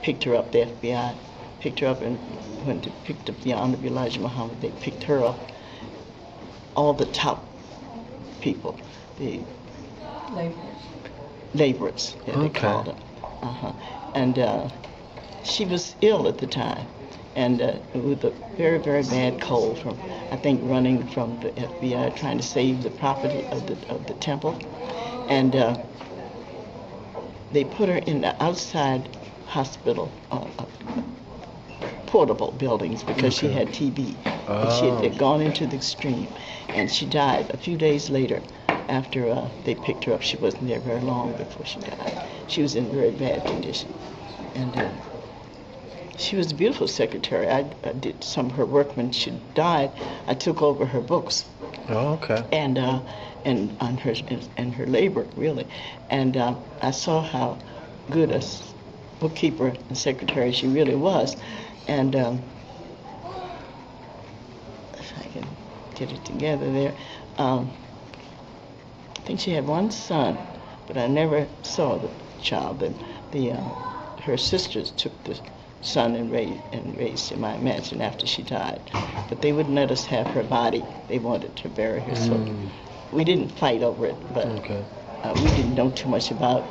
picked her up. The FBI picked her up, and when they picked up the Honorable Elijah Muhammad, they picked her up. All the top people, the laborers, yeah, they called them. And she was ill at the time, and with a very, very bad cold from, I think, running from the FBI trying to save the property of the temple. And they put her in the outside hospital, portable buildings, because she had TB. But she had gone into the extreme, and she died a few days later. After they picked her up, she wasn't there very long before she died. She was in very bad condition, and she was a beautiful secretary. I did some of her work when she died. I took over her books. Oh, okay. And on her labor, really, and I saw how good a bookkeeper and secretary she really was, and if I can get it together there. I think she had one son, but I never saw the child. Her sisters took the son and raised him, I imagine, after she died. But they wouldn't let us have her body. They wanted to bury her, so we didn't fight over it. But we didn't know too much about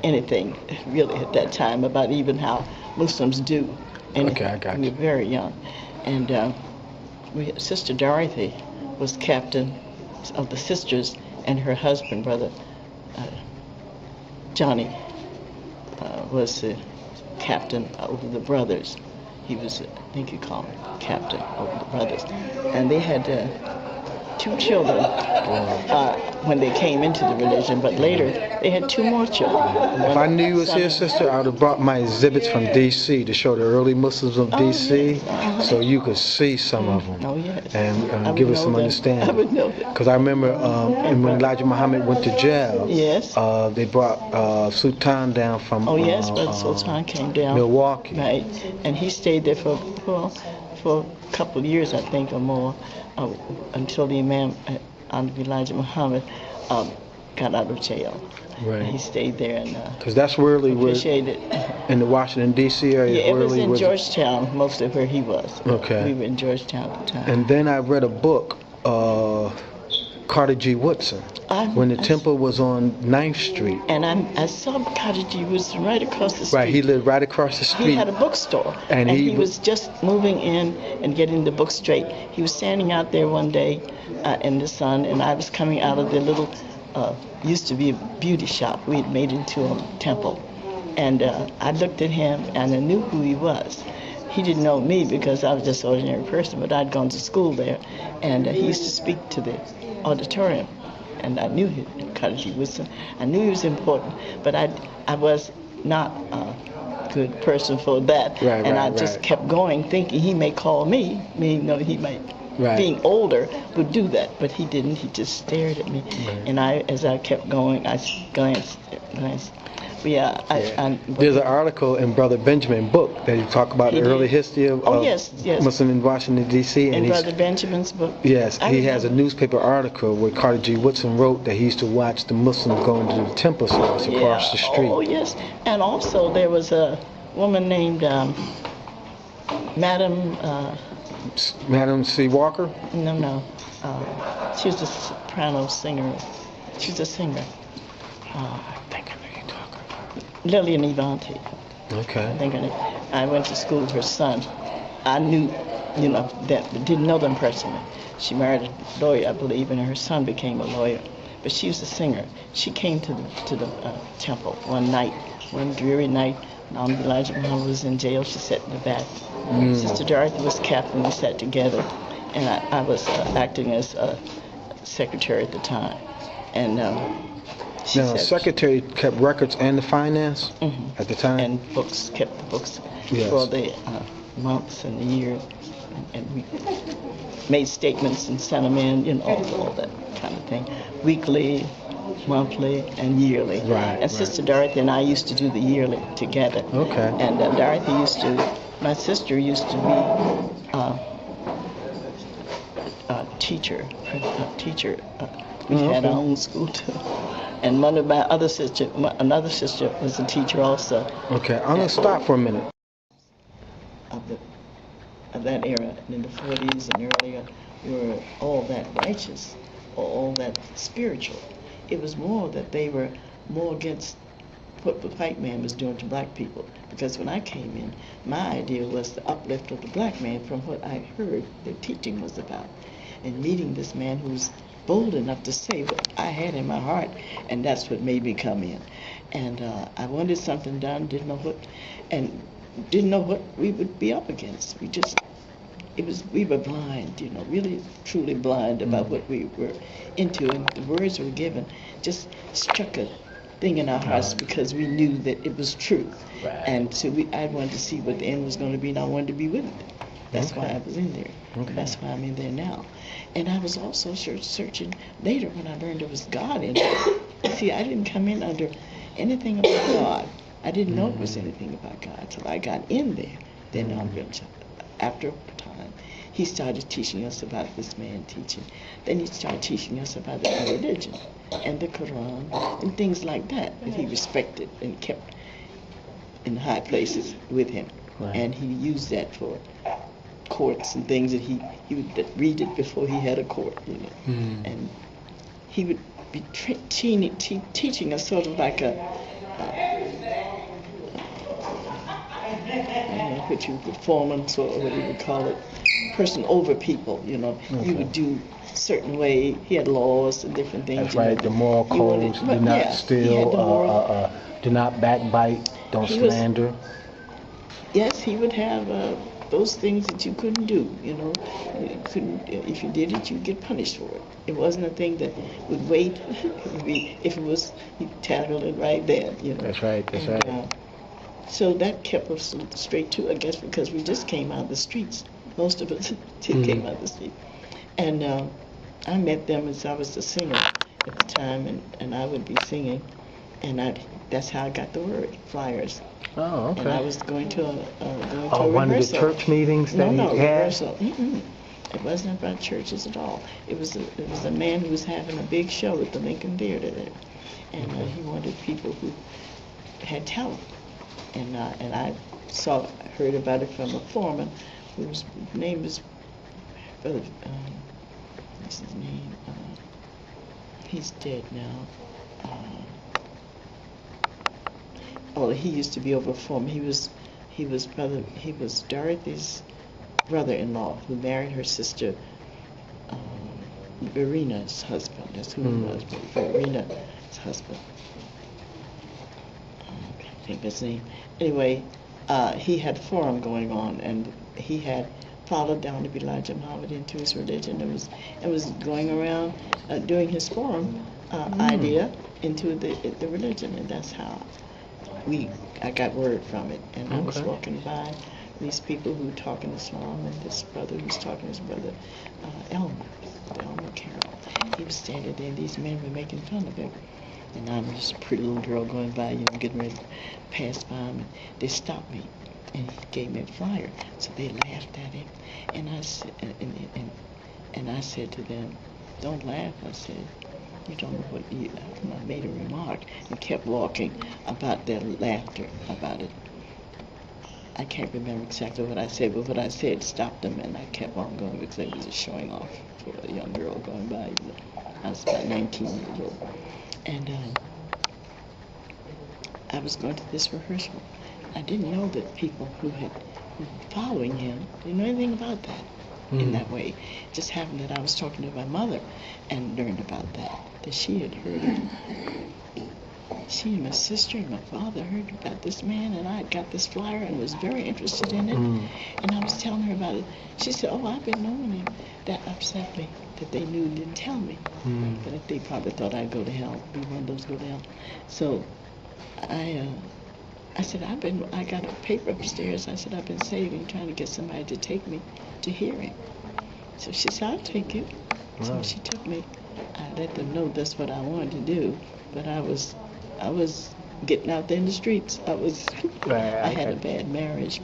anything really at that time, about even how Muslims do. Okay, I got you. We were very young, and Sister Dorothy was captain of the sisters, and her husband, Brother Johnny, was the captain over the brothers. He was, I think you call him captain over the brothers. And they had 2 children when they came into the religion, but later they had 2 more children. If I knew you was here, sister, I would have brought my exhibits from D.C. to show the early Muslims of D.C. Yes. So you could see some of them and give us some understanding. I would know that. Because I remember when Elijah Muhammad went to jail, they brought Sultan down from Brother Sultan came down Milwaukee. Right, and he stayed there for a couple of years, I think, or more, until the Imam Elijah Muhammad got out of jail. Right. And he stayed there, and because that's really appreciated. In the Washington D.C. area. Yeah, it was in Georgetown, most of where he was. Okay. We were in Georgetown at the time. And then I read a book, Carter G. Woodson, when the temple was on 9th Street. And I saw Carter G. Woodson right across the street. Right, he lived right across the street. He had a bookstore, and he was just moving in and getting the book straight. He was standing out there one day in the sun, and I was coming out of the little, used to be a beauty shop. We had made it into a temple. And I looked at him, and I knew who he was. He didn't know me because I was just an ordinary person, but I'd gone to school there, and he used to speak to the auditorium, and I knew him, Carter G. Woodson. I knew he was important, but I was not a good person for that, I just kept going, thinking he may call me. He might, being older, would do that, but he didn't. He just stared at me, and as I kept going, I glanced. There's an article in Brother Benjamin's book that he talked about the early history of Muslim in Washington, D.C. In Brother Benjamin's book? Yes, he has a newspaper article where Carter G. Woodson wrote that he used to watch the Muslims going to the temple service across the street. Oh, yes. And also there was a woman named Madam C. Walker? No. She was a soprano singer. She was a singer. I think I know you're talking about. Lillian Evanti. Okay. I went to school with her son. I knew, that, but didn't know them personally. She married a lawyer, I believe, and her son became a lawyer. But she was a singer. She came to the temple one dreary night. Elijah Muhammad was in jail. She sat in the back. Sister Dorothy was captain. We sat together, and I was acting as a secretary at the time. And the secretary kept records and the finance at the time? And kept the books for the months and the years. And we made statements and sent them in, all that kind of thing. Weekly, monthly, and yearly. And Sister Dorothy and I used to do the yearly together. Okay. And my sister used to be a teacher. We had our own school too. And one of my another sister was a teacher also. Okay, I'm going to stop for a minute. of that era, and in the 40s and earlier, were all that righteous, or all that spiritual. It was more that they were more against what the white man was doing to black people. Because when I came in, my idea was the uplift of the black man from what I heard their teaching was about. And meeting this man who's bold enough to say what I had in my heart, and that's what made me come in. And I wanted something done, didn't know what we would be up against. We were blind, really truly blind about what we were into, and the words were given just struck a thing in our hearts because we knew that it was true. Right. And so I wanted to see what the end was going to be, and I wanted to be with it. That's why I was in there. Okay. That's why I'm in there now. And I was also searching later when I learned there was God in it. See, I didn't come in under anything about God. I didn't know it was anything about God till I got in there. Then after a time, he started teaching us about this man teaching. Then he started teaching us about the religion and the Quran and things like that he respected and kept in high places with him. Right. And he used that for courts and things that he would read it before he had a court, And he would be teaching us sort of like I don't know what you would foreman, or what you would call it, person over people, Okay. You would do a certain way. He had laws and different things. That's right, the moral codes, do not steal, do not backbite, don't slander. Yes, he would have those things that you couldn't do, You couldn't, if you did it, you'd get punished for it. It wasn't a thing that would wait. It would be, if it was, he'd tackle it right then, That's right, that's right. So that kept us straight too, I guess, because we just came out of the streets. Most of us came out of the street. And I met them as I was a singer at the time, and I would be singing, and that's how I got the word, flyers. Oh, okay. And I was going to a one rehearsal. Of the church meetings that No, you had? rehearsal. It wasn't about churches at all. It was a man who was having a big show at the Lincoln Theater there, and he wanted people who had talent. And I heard about it from a foreman whose name was Brother. What's his name? He's dead now. He used to be over a foreman. He was Dorothy's brother-in-law who married her sister, Verena's husband. That's who he was. Verena's husband. I can't think of his name. Anyway, he had a forum going on, and he had followed down to Elijah Muhammad into his religion. It was going around doing his forum idea into the religion, and that's how I got word from it. And I was walking by these people who were talking Islam, and this brother who was talking his brother Elmer Carroll. He was standing there, and these men were making fun of him. And I'm just a pretty little girl going by, getting ready to pass by him, and they stopped me, and he gave me a flyer. So they laughed at him, and I said, and I said to them, "Don't laugh." I said, "You don't know what you." I made a remark and kept walking about their laughter about it. I can't remember exactly what I said, but what I said stopped them, and I kept on going because they was just showing off for a young girl going by. I was about 19 years old. And I was going to this rehearsal. I didn't know that people who were following him didn't know anything about that in that way. It just happened that I was talking to my mother and learned about that she had heard it. She and my sister and my father heard about this man, and I had got this flyer and was very interested in it. And I was telling her about it. She said, "Oh, I've been knowing him." That upset me, that they knew and didn't tell me. But they probably thought I'd go to hell, be one of those go to hell. So I said, I got a paper upstairs. I said, "I've been saving, trying to get somebody to take me to hear him." So she said, "I'll take you." So she took me. I let them know that's what I wanted to do, but I was getting out there in the streets. I had a bad marriage,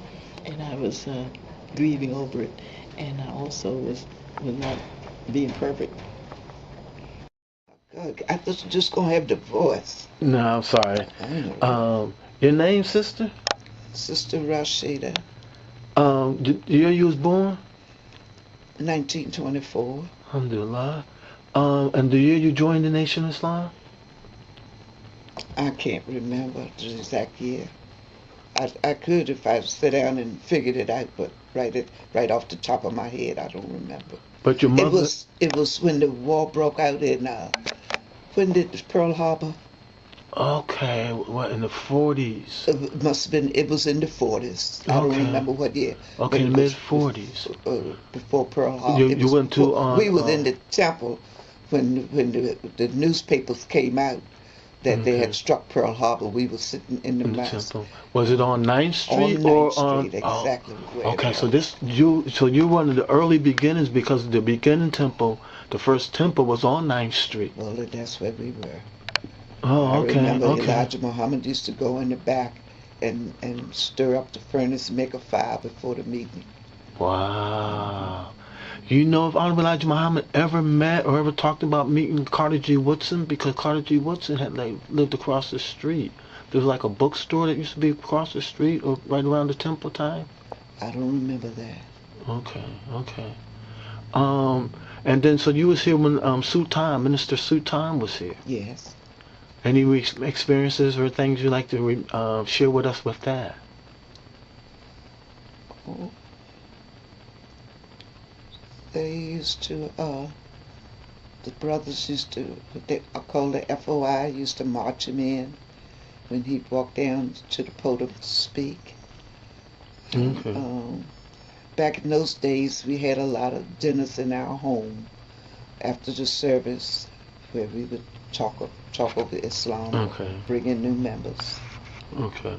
and I was grieving over it, and I also was not being perfect. I thought you were just gonna have divorce. No, I'm sorry. Your name, sister? Sister Rashida. The year you was born? 1924. Alhamdulillah. And the year you joined the Nation of Islam? I can't remember the exact year. I could if I sit down and figured it out, but right off the top of my head, I don't remember. But your mother... It was when the war broke out in, when did Pearl Harbor? Okay, what, in the 40s? It must have been, it was in the 40s. I don't remember what year. Okay, mid-40s. Before Pearl Harbor. You went to... we was in the temple when the newspapers came out that they had struck Pearl Harbor. We were sitting in the mosque. Was it on 9th Street? On 9th Street, exactly. Okay, so you were one of the early beginnings, because the beginning temple, the first temple was on 9th Street. Well, that's where we were. Oh, okay. I remember Elijah Muhammad used to go in the back and stir up the furnace and make a fire before the meeting. Wow. You know if Honorable Elijah Muhammad ever met or ever talked about meeting Carter G. Woodson? Because Carter G. Woodson had lived across the street. There was like a bookstore that used to be across the street or right around the temple time. I don't remember that. Okay. And then so you was here when Minister Sultan was here. Yes. Any experiences or things you'd like to share with us with that? Oh. They used to, the brothers used to, I call the FOI, used to march him in when he'd walk down to the podium to speak. Okay. Back in those days, we had a lot of dinners in our home after the service where we would talk over Islam, bring in new members. Okay.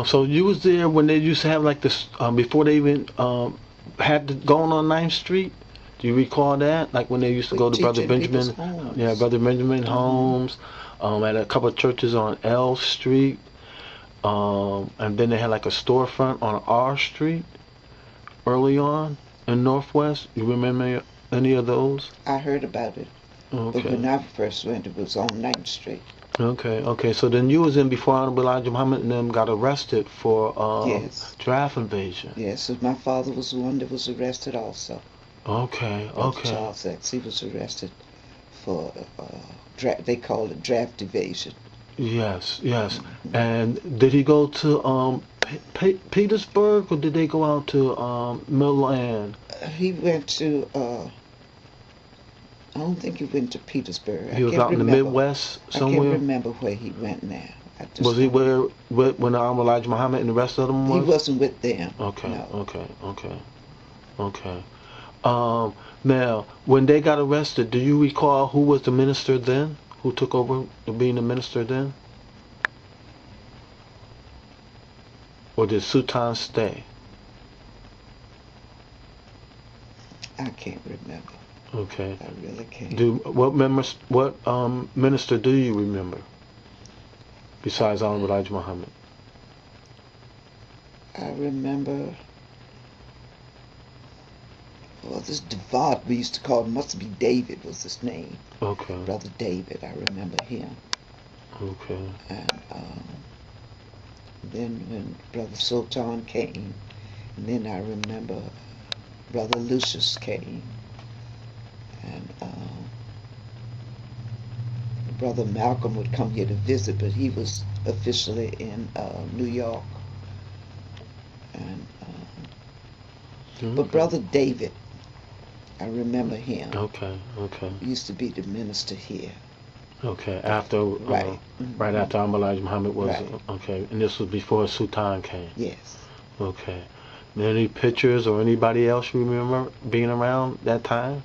So you was there when they used to have like this, before they even had going on 9th Street? Do you recall that? Like when they used to go to Brother Benjamin, Brother Benjamin Homes, at a couple of churches on L Street, and then they had like a storefront on R Street early on in Northwest. You remember any of those? I heard about it. Okay. But when I first went, it was on 9th Street. Okay. So then you was in before Honorable Elijah Muhammad and them got arrested for draft invasion. Yes, so my father was the one that was arrested also. Okay. Charles X, he was arrested for, they called it draft evasion. Yes. And did he go to Petersburg, or did they go out to Milan? He went to, I don't think he went to Petersburg. He was out in the Midwest somewhere? I can't remember where he went now. Was he when Elijah Muhammad and the rest of them was? He wasn't with them. Okay, no. Okay. Now, when they got arrested, do you recall who was the minister then? Who took over to being the minister then? Or did Sultan stay? I can't remember. Okay. I really can't. What minister do you remember besides Honorable Elijah Muhammad? I remember, well, this Devad we used to call him, must be David was his name. Okay. Brother David, I remember him. Okay. And then when Brother Sultan came, and then I remember Brother Lucius came. And Brother Malcolm would come here to visit, but he was officially in New York. And but Brother David, I remember him. Okay. He used to be the minister here. Okay, after right after Elijah Muhammad was okay, and this was before Sultan came. Yes. Okay. Any pictures or anybody else you remember being around that time?